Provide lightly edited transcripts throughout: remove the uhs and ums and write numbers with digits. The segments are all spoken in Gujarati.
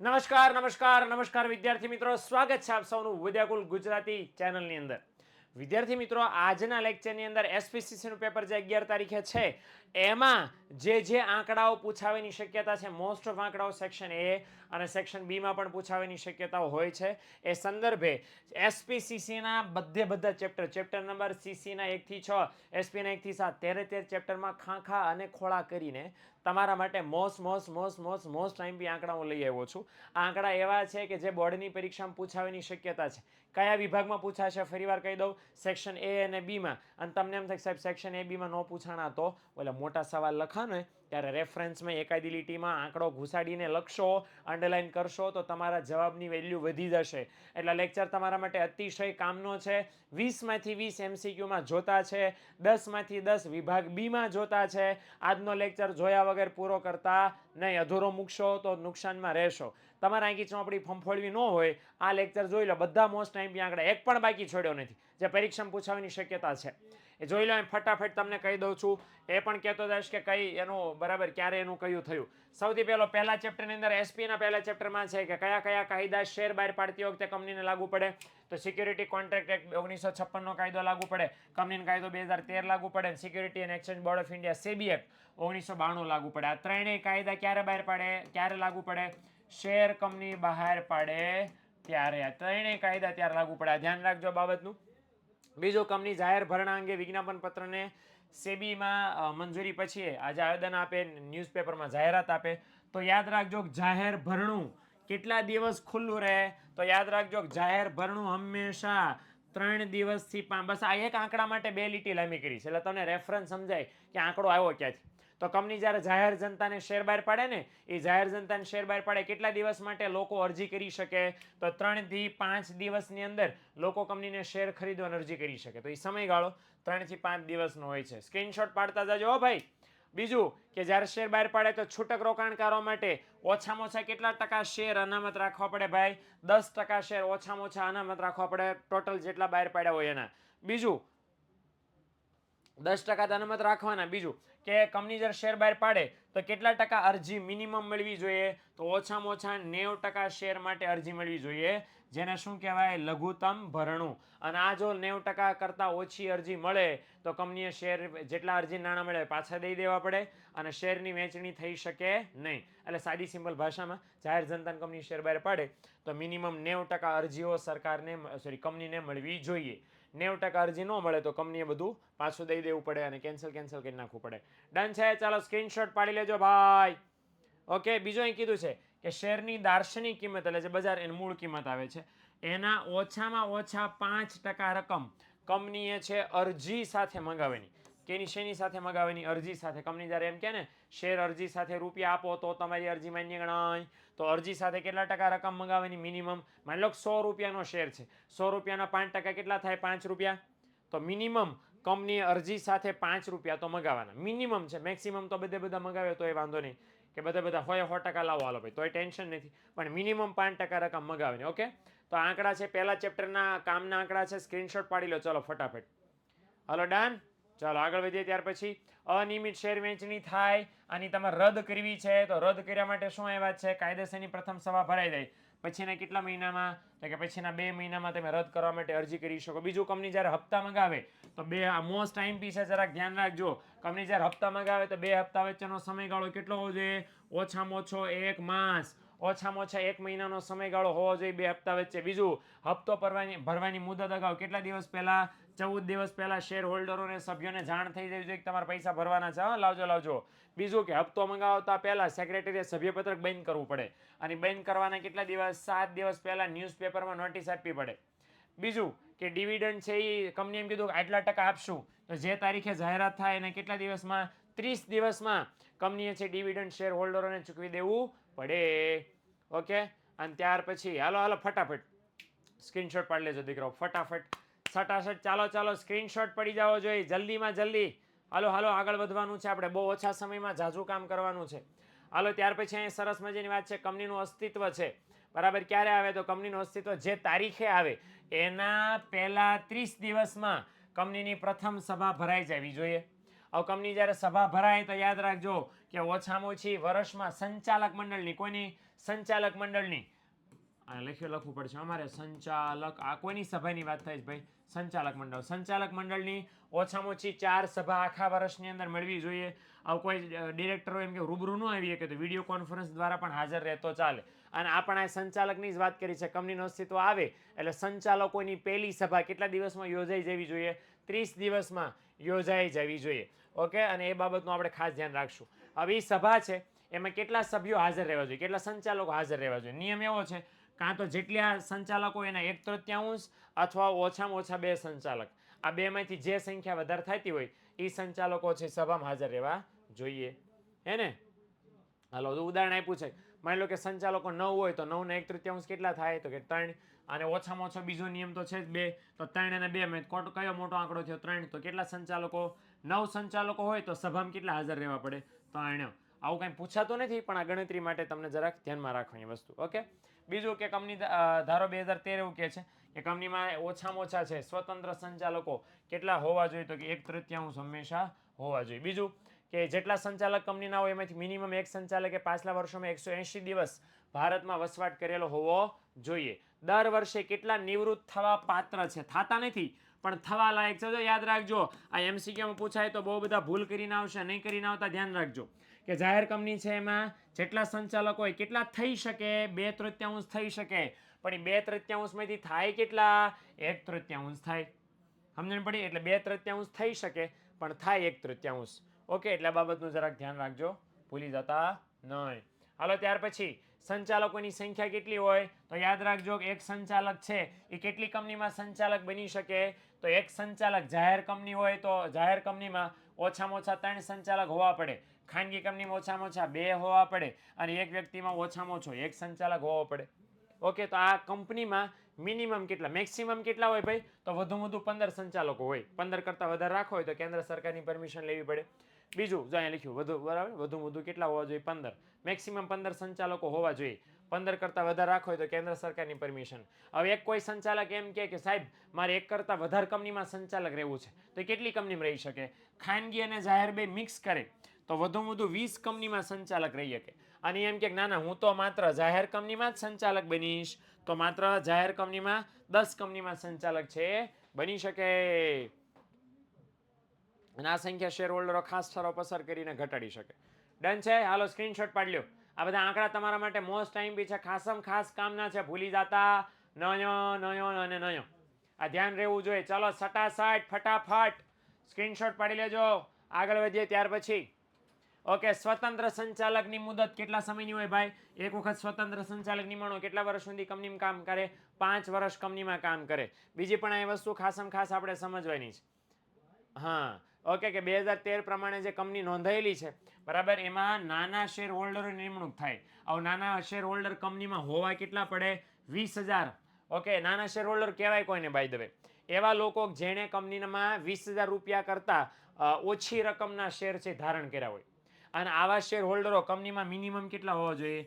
નમસ્કાર નમસ્કાર નમસ્કાર વિદ્યાર્થી મિત્રો, સ્વાગત છે આપ સૌનું વિદ્યાકુલ ગુજરાતી ચેનલની અંદર. વિદ્યાર્થી મિત્રો, આજના લેક્ચરની અંદર એસપીસીસી નું પેપર જે 11 તારીખે છે એમાં જે આંકડાઓ પૂછાવાની શક્યતા છે, મોસ્ટ ઓફ આંકડાઓ સેક્શન એ અને સેક્શન બી માં પણ પૂછાવાની શક્યતાઓ હોય છે. એ સંદર્ભે એસપીસીસી ના બધા ચેપ્ટર નંબર સીસી ના 1 થી 6, એસપી ના 1 થી 7, 13 ચેપ્ટરમાં ખાખા અને ખોળા કરીને તમારા માટે મોસ્ટ ટાઈમ આંકડા હું લઈ આવ્યો છું. આ આંકડા એવા છે કે જે બોર્ડની પરીક્ષામાં પૂછાવાની શક્યતા છે. કયા વિભાગમાં પૂછાશે ફરીવાર કહી દઉં, સેક્શન એ અને બી માં. અને તમને એમ થાય સાહેબ સેક્શન એ બી માં ન પૂછાણા તો ઓલા મોટા સવાલ લખાનો ને ત્યારે રેફરન્સમાં એકાદી લીટીમાં આંકડો ઘુસાડીને લખશો, અંડરલાઈન કરશો તો તમારા જવાબની વેલ્યુ વધી જશે. એટલે લેક્ચર તમારા માટે અતિશય કામનો છે. 20 માંથી 20 એમસીક્યુમાં જોતા છે, 10 માંથી 10 વિભાગ બી માં જોતા છે. આજનો લેક્ચર જોયા વગર પૂરો કરતા નહીં, અધૂરો મૂકશો તો નુકસાનમાં રહેશો. તમારે આંકી ચોપડી ફંફોળવી ન હોય, આ લેક્ચર જોઈ લો. બધા મોસ્ટ ટાઈમ આંકડા એક પણ બાકી છોડ્યો નથી જે પરીક્ષામાં પૂછવાની શક્યતા છે. એ જોઈ લો. ફટાફટ તમને કહી દઉં છું. એ પણ કહેતો જઈશ કે કઈ એનું બરાબર ક્યારે એનું કયું થયું. સૌથી પહેલા ચેપ્ટરની અંદર એસપી ના પહેલા ચેપ્ટરમાં છે કે કયા કયા કાયદા શેર બહાર પાડતી વખતે કંપનીને લાગુ પડે. તો સિક્યુરિટી કોન્ટ્રાક્ટ એક્ટ 1956 નો કાયદો લાગુ પડે, કંપની કાયદો 2013 લાગુ પડે, security and exchange board of India SEBI act 1992 લાગુ પડે. આ ત્રણેય કાયદા ક્યારે બહાર પાડે, ક્યારે લાગુ પડે? શેર કંપની બહાર પાડે ત્યારે. આ ત્રણેય કાયદા ત્યારે લાગુ પડે. ધ્યાન રાખજો બાબતનું. બીજું, કંપની જાહેર ભરણા અંગે વિજ્ઞાપન પત્રને સેબીમાં મંજૂરી પછી આજે આવેદન આપે, ન્યૂઝપેપરમાં જાહેરાત આપે તો યાદ રાખજો જાહેર ભરણું કેટલા દિવસ ખુલ્લું રહે? તો યાદ રાખજો જાહેર ભરણું હંમેશા 3 દિવસથી 5. બસ આ એક આંકડા માટે 2 લીટી લાંબી કરી છે એટલે તમને રેફરન્સ સમજાય કે આંકડો આવ્યો ક્યાંથી. તો કંપની જ્યારે જાહેર જનતાને શેર બહાર પાડે ને, એ જાહેર જનતાને શેર બહાર પાડે કેટલા દિવસ માટે લોકો અરજી કરી શકે? તો 3 થી 5 દિવસની અંદર લોકો કંપનીને શેર ખરીદવાની અરજી કરી શકે. તો એ સમયગાળો 3 થી 5 દિવસનો હોય છે. સ્ક્રીનશોટ પાડતા જાજો હો ભાઈ. બીજું કે જ્યારે શેર બહાર પાડે તો છૂટક રોકાણકારો માટે ઓછામાં ઓછા કેટલા ટકા શેર અનામત રાખવા પડે ભાઈ? 10% શેર ઓછામાં ઓછા અનામત રાખવા પડે ટોટલ જેટલા બહાર પાડ્યા હોય એના. બીજું 10% અનામત રાખવાના. બીજું કે કંપની જ્યારે શેર બહાર પાડે તો કેટલા ટકા અરજી મિનિમમ મળવી જોઈએ? તો ઓછામાં ઓછા 90% શેર માટે અરજી મળવી જોઈએ, જેને શું કહેવાય? લઘુત્તમ ભરણું. અને આ જો 90% કરતાં ઓછી અરજી મળે તો કંપનીએ શેર જેટલા અરજી નાણાં મળે પાછા દઈ દેવા પડે અને શેરની વહેંચણી થઈ શકે નહીં. એટલે સાદી સિમ્પલ ભાષામાં જાહેર જનતાને કંપની શેર બહાર પાડે તો મિનિમમ 90% અરજીઓ સરકારને કંપનીને મળવી જોઈએ. 90% અરજી ન મળે તો કંપનીએ બધું પાછું દઈ દેવું પડે અને કેન્સલ કરી નાખવું પડે. ડન છે? ચાલો સ્ક્રીનશોટ પાડી લેજો ભાઈ. ઓકે. બીજું અહીં કીધું છે કે શેરની દાર્શનિક કિંમત એટલે જે બજાર એની મૂળ કિંમત આવે છે એના ઓછામાં ઓછા 5% રકમ કંપનીએ છે અરજી સાથે મંગાવવાની. કેની શેની સાથે મંગાવવાની? અરજી સાથે. કંપની જ્યારે એમ કે ને શેર અરજી સાથે રૂપિયા આપો તો તમારી અરજી માન્ય ગણાય. તો અરજી સાથે કેટલા ટકા રકમ મંગાવવાની? મિનિમમ. માની લો 100 રૂપિયાનો શેર છે, 100 રૂપિયાના 5% કેટલા થાય? 5 રૂપિયા. તો મિનિમમ કંપનીએ અરજી સાથે 5 રૂપિયા તો મંગાવવાના. મિનિમમ છે, મેક્સિમમ તો બધા મંગાવે તો એ વાંધો નહીં કે બધા હોય 100% લાવો હાલો ભાઈ, તો એ ટેન્શન નથી. પણ મિનિમમ 5% રકમ મંગાવવાની. ઓકે. તો આંકડા છે પહેલા ચેપ્ટરના કામના આંકડા છે. સ્ક્રીનશોટ પાડી લો. ચલો ફટાફટ. Hello done. ચાલો આગળ વધીએ. ત્યાર પછી અનિયમિત શેર વહેંચણી થાય, આની તમારે રદ કરવી છે તો રદ કર્યા માટે શું આવ્યા છે? કાયદેસરની પ્રથમ સભા ભરાઈ જાય પછીના કેટલા મહિનામાં? તો કે પછીના 2 મહિનામાં તમે રદ કરવા માટે અરજી કરી શકો. બીજું, કંપની જ્યારે હપ્તા મંગાવે તો મોસ્ટ આઈએમપી છે, જરાક ધ્યાન રાખજો. કંપની જ્યારે હપ્તા મંગાવે તો 2 હપ્તા વચ્ચેનો સમયગાળો કેટલો હોવો જોઈએ? ઓછામાં ઓછો 1 માસ. ઓછામાં ઓછા 1 મહિનાનો સમયગાળો હોવો જોઈએ 2 હપ્તા વચ્ચે. બીજું, હપ્તો ભરવાની મુદત અગાઉ કેટલા દિવસ પહેલા? 14 દિવસ પહેલા શેર હોલ્ડરોને સભ્યોને જાણ થઈ જવી જોઈએ કે તમારા પૈસા ભરવાના છે. લાવજો. બીજું કે હપ્તો મંગાવતા પહેલા સેક્રેટરીએ સભ્યપત્રક બંધ કરવું પડે અને બંધ કરવાના કેટલા દિવસ? 7 દિવસ પહેલા ન્યૂઝપેપરમાં નોટિસ આપવી પડે. બીજું કે ડિવિડન્ડ છે એ કંપની એમ કીધું કે આટલા ટકા આપશું તો જે તારીખે જાહેરાત થાય એને કેટલા દિવસમાં? 30 દિવસમાં કંપનીએ છે ડિવિડન્ડ શેર હોલ્ડરોને ચૂકવી દેવું પડે. ઓકે. અને ત્યાર પછી હાલો ફટાફટ સ્ક્રીનશોટ પાડી લેજો દીકરાઓ. ફટાફટ સટાસટ. ચાલો સ્ક્રીનશોટ પડી જાઓ જોઈએ જલ્દીમાં જલ્દી. હાલો આગળ વધવાનું છે આપણે. બહુ ઓછા સમયમાં ઝાઝું કામ કરવાનું છે. હાલો ત્યાર પછી અહીં સરસ મજાની વાત છે. કંપનીનું અસ્તિત્વ છે બરાબર ક્યારે આવે? તો કંપનીનું અસ્તિત્વ જે તારીખે આવે એના પહેલા 30 દિવસમાં કંપનીની પ્રથમ સભા ભરાઈ જવી જોઈએ. હવે કંપની જ્યારે સભા ભરાય તો યાદ રાખજો કે ઓછામાં ઓછી વર્ષમાં સંચાલક મંડળની, કોઈની? સંચાલક મંડળની, આ લખવું પડશે અમારે, સંચાલક, આ કોઈની સભાની વાત થાય છે ભાઈ? સંચાલક મંડળ. સંચાલક મંડળની ઓછામાં ઓછી 4 સભા આખા વર્ષની અંદર મળવી જોઈએ. આવું કોઈ ડિરેક્ટરો એમ કે રૂબરૂ ન આવી શકે તો વિડીયો કોન્ફરન્સ દ્વારા પણ હાજર રહેતો ચાલે. અને આપણે આ સંચાલકની જ વાત કરી છે. કંપનીનું અસ્તિત્વ આવે એટલે સંચાલકોની પહેલી સભા કેટલા દિવસમાં યોજાઈ જવી જોઈએ? 30 દિવસમાં યોજાઈ જવી જોઈએ. ઓકે, અને એ બાબતનું આપણે ખાસ ધ્યાન રાખશું. હવે એ સભા છે એમાં કેટલા સભ્યો હાજર રહેવા જોઈએ, કેટલા સંચાલકો હાજર રહેવા જોઈએ? નિયમ એવો છે, કાં તો જેટલા સંચાલકો એના 1/3 અથવા ઓછામાં ઓછા 2 સંચાલક, આ બેમાંથી જે સંખ્યા વધારે થતી હોય એ સંચાલકો છે સભામાં હાજર રહેવા જોઈએ. હે ને? હાલો, ઉદાહરણ આપ્યું છે, માની લો કે સંચાલકો 9 હોય તો 9 ના 1/3 કેટલા થાય? તો કે 3. અને ઓછામાં ઓછો બીજો નિયમ તો છે જ 2, તો 3 અને 2 કયો મોટો આંકડો થયો? 3. તો કેટલા સંચાલકો? 9 સંચાલકો હોય તો સભામાં કેટલા હાજર રહેવા પડે? 3. આવું કંઈ પૂછાતું નથી, પણ આ ગણતરી માટે તમને જરાક ધ્યાનમાં રાખવાની વસ્તુ. ઓકે, બીજું કે કંપની ધારો 2013 એવું કહે છે કે કંપનીમાં ઓછામાં ઓછા છે સ્વતંત્ર સંચાલકો કેટલા હોવા જોઈએ? તો કે 1/3 હંમેશા હોવા જોઈએ. બીજું કે જેટલા સંચાલક કંપનીના હોય એમાંથી મિનિમમ એક સંચાલકે પાછલા વર્ષોમાં 180 દિવસ ભારતમાં વસવાટ કરેલો હોવો જોઈએ. દર વર્ષે કેટલા નિવૃત્ત થવા પાત્ર છે? થતા નથી પણ થવા લાયક છે. તો યાદ રાખજો, આ MCQમાં પૂછાય તો બહુ બધા ભૂલ કરીને આવશે, નહીં કરીને આવતા ધ્યાન રાખજો કે જાહેર કંપની છે એમાં જેટલા સંચાલકો હોય કેટલા થઈ શકે? 2/3 થઈ શકે, પણ એ 2/3 માંથી થાય કેટલા? 1/3 થાય. સમજણ પડી? એટલે 2/3 થઈ શકે પણ થાય 1/3. ઓકે, એટલે આ બાબતનું જરાક ધ્યાન રાખજો, ભૂલી જતા નહીં. હાલો, ત્યાર પછી સંચાલકોની સંખ્યા કેટલી હોય? તો યાદ રાખજો કે એક સંચાલક છે એ કેટલી કંપનીમાં સંચાલક બની શકે? તો એક સંચાલક જાહેર કંપની હોય તો જાહેર કંપનીમાં ઓછામાં ઓછા 3 સંચાલક હોવા પડે, ખાનગી કંપનીમાં ઓછામાં ઓછા 2 હોવા પડે, અને એક વ્યક્તિમાં ઓછામાં ઓછો 1 સંચાલક હોવો પડે. ઓકે, તો આ કંપનીમાં મિનિમમ કેટલા, મેક્સિમમ કેટલા હોય ભાઈ? તો વધુમાં વધુ 15 સંચાલકો હોય. 15 કરતાં વધારે રાખો હોય તો કેન્દ્ર સરકારની પરમિશન લેવી પડે. બીજું જો અહીંયા લખ્યું વધુ, બરાબર, વધુમાં વધુ કેટલા હોવા જોઈએ? 15. મેક્સિમમ 15 સંચાલકો હોવા જોઈએ. 15 કરતાં વધારે રાખો હોય તો કેન્દ્ર સરકારની પરમિશન. હવે એક કોઈ સંચાલક એમ કે સાહેબ મારે 1 કરતાં વધારે કંપનીમાં સંચાલક રહેવું છે, તો કેટલી કંપનીમાં રહી શકે? ખાનગી અને જાહેર બે મિક્સ કરે તો વધુમાં વધુ 20 કંપનીમાં સંચાલક રહી શકે. અને એમ કે ના ના, હું તો માત્ર જાહેર કંપનીમાં જ સંચાલક બનીશ, તો માત્ર જાહેર કંપનીમાં 10 કંપનીમાં સંચાલક છે બની શકે. અને આ સંખ્યા શેર હોલ્ડરો ખાસ ઠરાવ પસાર કરીને ઘટાડી શકે. ડન છે? હાલો, સ્ક્રીનશોટ પાડી લ્યો. આ બધા આંકડા તમારા માટે મોસ્ટ ટાઈમ બી છે, ખાસમ ખાસ કામના છે, ભૂલી જતા નયો અને નયો. આ ધ્યાન રહેવું જોઈએ. ચાલો સટાસટ ફટાફટ સ્ક્રીનશોટ પાડી લેજો, આગળ વધીએ ત્યાર પછી. ઓકે, સ્વતંત્ર સંચાલકની મુદત કેટલા સમયની હોય ભાઈ? એક વખત સ્વતંત્ર સંચાલક નિમણો કેટલા વર્ષ સુધી કંપનીમાં કામ કરે? 5 વર્ષ કંપનીમાં કામ કરે. બીજી પણ આ વસ્તુ ખાસમ ખાસ આપણે સમજવાની છે. હા, ઓકે, કે 2013 પ્રમાણે જે કંપની નોંધાયેલી છે, બરાબર, એમાં નાના શેર હોલ્ડરોની નિમણૂક થાય. હવે નાના શેર હોલ્ડર કંપનીમાં હોવા કેટલા પડે? 20,000. ઓકે, નાના શેર હોલ્ડર કહેવાય કોઈને બાય ધ વે? એવા લોકો જેણે કંપનીમાં 20,000 રૂપિયા કરતાં ઓછી રકમના શેર છે ધારણ કર્યા હોય. અને આવા શેર હોલ્ડરો કંપનીમાં મિનિમમ કેટલા હોવા જોઈએ?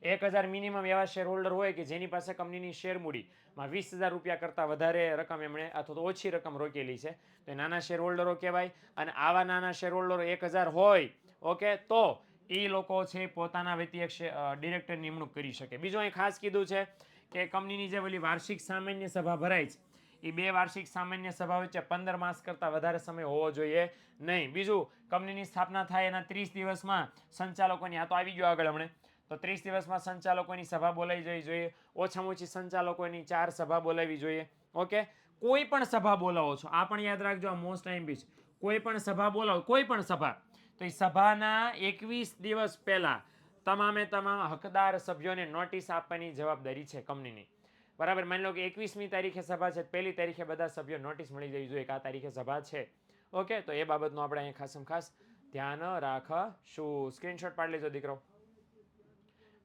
1,000 મિનિમમ એવા શેર હોલ્ડર હોય કે જેની પાસે કંપનીની શેર મૂડીમાં 20,000 રૂપિયા કરતાં વધારે રકમ એમણે અથવા તો ઓછી રકમ રોકેલી છે, તો એ નાના શેર હોલ્ડરો કહેવાય. અને આવા નાના શેર હોલ્ડરો 1,000 હોય, ઓકે, તો એ લોકો છે પોતાના વતી એક ડિરેક્ટર નિમણૂક કરી શકે. બીજું અહીં ખાસ કીધું છે કે કંપનીની જે ઓલી વાર્ષિક સામાન્ય સભા ભરાય છે એ 2 વાર્ષિક સામાન્ય સભા વચ્ચે 15 માસ કરતાં વધારે સમય હોવો જોઈએ નહીં. બીજું, કંપનીની સ્થાપના થાય એના 30 દિવસમાં સંચાલકોની, આ તો આવી ગયો આગળ હમણે, તો 30 દિવસમાં સંચાલકોની સભા બોલાવી જવી જોઈએ. ઓછામાં ઓછી સંચાલકોની 4 સભા બોલાવી જોઈએ. ઓકે, કોઈ પણ સભા બોલાવો છો, આ પણ યાદ રાખજો, આ મોસ્ટ ટાઈમ બી છે. કોઈ પણ સભા બોલાવો, કોઈ પણ સભા, તો એ સભાના 21 દિવસ પહેલા તમામે તમામ હકદાર સભ્યોને નોટિસ આપવાની જવાબદારી છે કંપનીની. બરાબર, માની લો કે 21મી તારીખે સભા છે, 1લી તારીખે બધા સભ્યો નોટિસ મળી જવી જોઈએ કે આ તારીખે સભા છે. ઓકે, તો એ બાબતનું આપણે અહીં ખાસમ ખાસ ધ્યાન રાખશું. સ્ક્રીનશોટ પાડી લેજો દીકરો.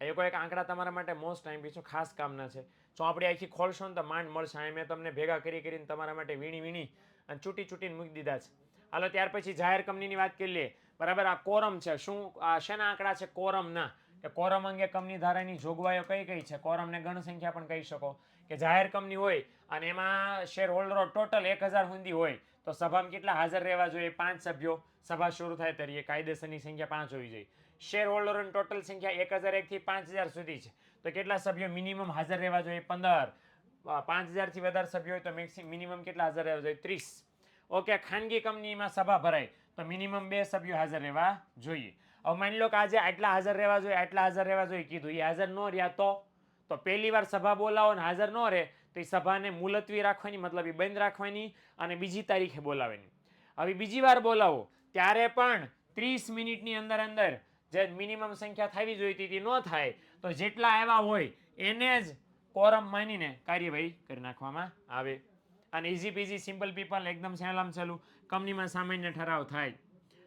એ કોઈ એક આંકડા તમારા માટે મોસ્ટ ટાઈમ પીછો ખાસ કામના છે. જો આપણે આખી ખોલશો ને તો માંડ મળશે. અહીં મેં તમને ભેગા કરીને તમારા માટે વીણી અને ચૂંટીને મૂકી દીધા છે. હાલો, ત્યાર પછી જાહેર કંપનીની વાત કરી લઈએ. બરાબર, આ કોરમ છે. શું શેના આંકડા છે? કોરમના. કે કોરમ અંગે કંપની ધારાની જોગવાઈઓ કઈ કઈ છે? કોરમને ગણ સંખ્યા પણ કહી શકો. કે જાહેર કંપની હોય અને એમાં શેર હોલ્ડરો ટોટલ 1,000 સુધી હોય તો સભામાં કેટલા હાજર રહેવા જોઈએ? 5 સભ્યો. સભા શરૂ થાય ત્યારે કાયદેસરની સંખ્યા 5 હોવી જોઈએ. શેર હોલ્ડરોની ટોટલ સંખ્યા 1001 થી 5000 સુધી છે, તો કેટલા સભ્યો મિનિમમ હાજર રહેવા જોઈએ? 15. 5000 થી વધારે સભ્યો હોય તો મિનિમમ કેટલા હાજર રહેવા જોઈએ? 30. ઓકે, ખાનગી કંપનીમાં સભા ભરાય તો મિનિમમ 2 સભ્યો હાજર રહેવા જોઈએ. હવે માની લો કે આજે આટલા હાજર રહેવા જોઈએ, આટલા હાજર રહેવા જોઈએ કીધું, એ હાજર ન રહ્યા તો પહેલી વાર સભા બોલાવો ને હાજર ન રહે તો એ સભાને મુલતવી રાખવાની, મતલબ એ બંધ રાખવાની અને બીજી તારીખે બોલાવવાની. હવે બીજી વાર બોલાવો ત્યારે પણ 30 મિનિટની અંદર અંદર જે મિનિમમ સંખ્યા થવી જોઈતી હતી ન થાય તો જેટલા આવ્યા હોય એને જ કોરમ માનીને કાર્યવાહી કરી નાખવામાં આવે. અને ઇઝી પીઝી સિમ્પલ પીપલ, એકદમ સહેલામ સહેલું. કંપનીમાં સામાન્ય ઠરાવ થાય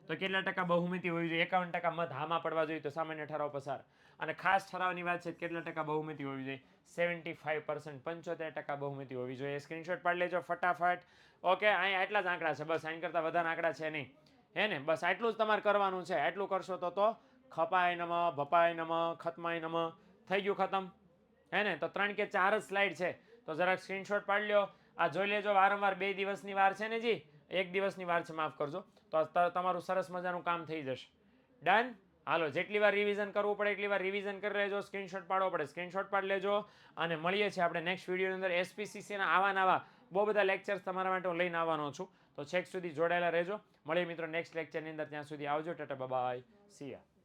તો કેટલા ટકા બહુમતી હોવી જોઈએ? 51% મત હામાં પડવા જોઈએ તો સામાન્ય ઠરાવ પસાર. અને ખાસ ઠરાવની વાત છે કેટલા ટકા બહુમતી હોવી જોઈએ? 75%, 75% બહુમતી હોવી જોઈએ. સ્ક્રીનશોટ પાડી લેજો ફટાફટ. ઓકે, અહીંયા આટલા જ આંકડા છે, બસ આની કરતાં વધારે આંકડા છે નહીં, હે ને? બસ આટલું જ તમારે કરવાનું છે. આટલું કરશો તો ખપાય નમ, ભપાય નમ, ખતમાય નમ, થઈ ગયું ખતમ, હે ને? તો 3 કે 4 જ સ્લાઇડ છે, તો જરાક સ્ક્રીનશોટ પાડી લ્યો. આ જોઈ લેજો, વારંવાર 2 દિવસની વાર છે ને જી, 1 દિવસની વાર છે, માફ કરજો. તો તમારું સરસ મજાનું કામ થઈ જશે. ડન. હાલો, જેટલી વાર રિવિઝન કરવું પડે એટલી વાર રિવિઝન કરી લેજો. સ્ક્રીનશોટ પાડવો પડે સ્ક્રીનશોટ પાડી લેજો. અને મળીએ છીએ આપણે નેક્સ્ટ વિડીયોની અંદર. એસપીસીસીના આવા નવા બહુ બધા લેક્ચર્સ તમારા માટે હું લઈને આવવાનો છું, તો છેક સુધી જોડાયેલા રહેજો. મળીએ મિત્રો નેક્સ્ટ લેક્ચરની અંદર. ત્યાં સુધી આવજો. Tata by, C yeah.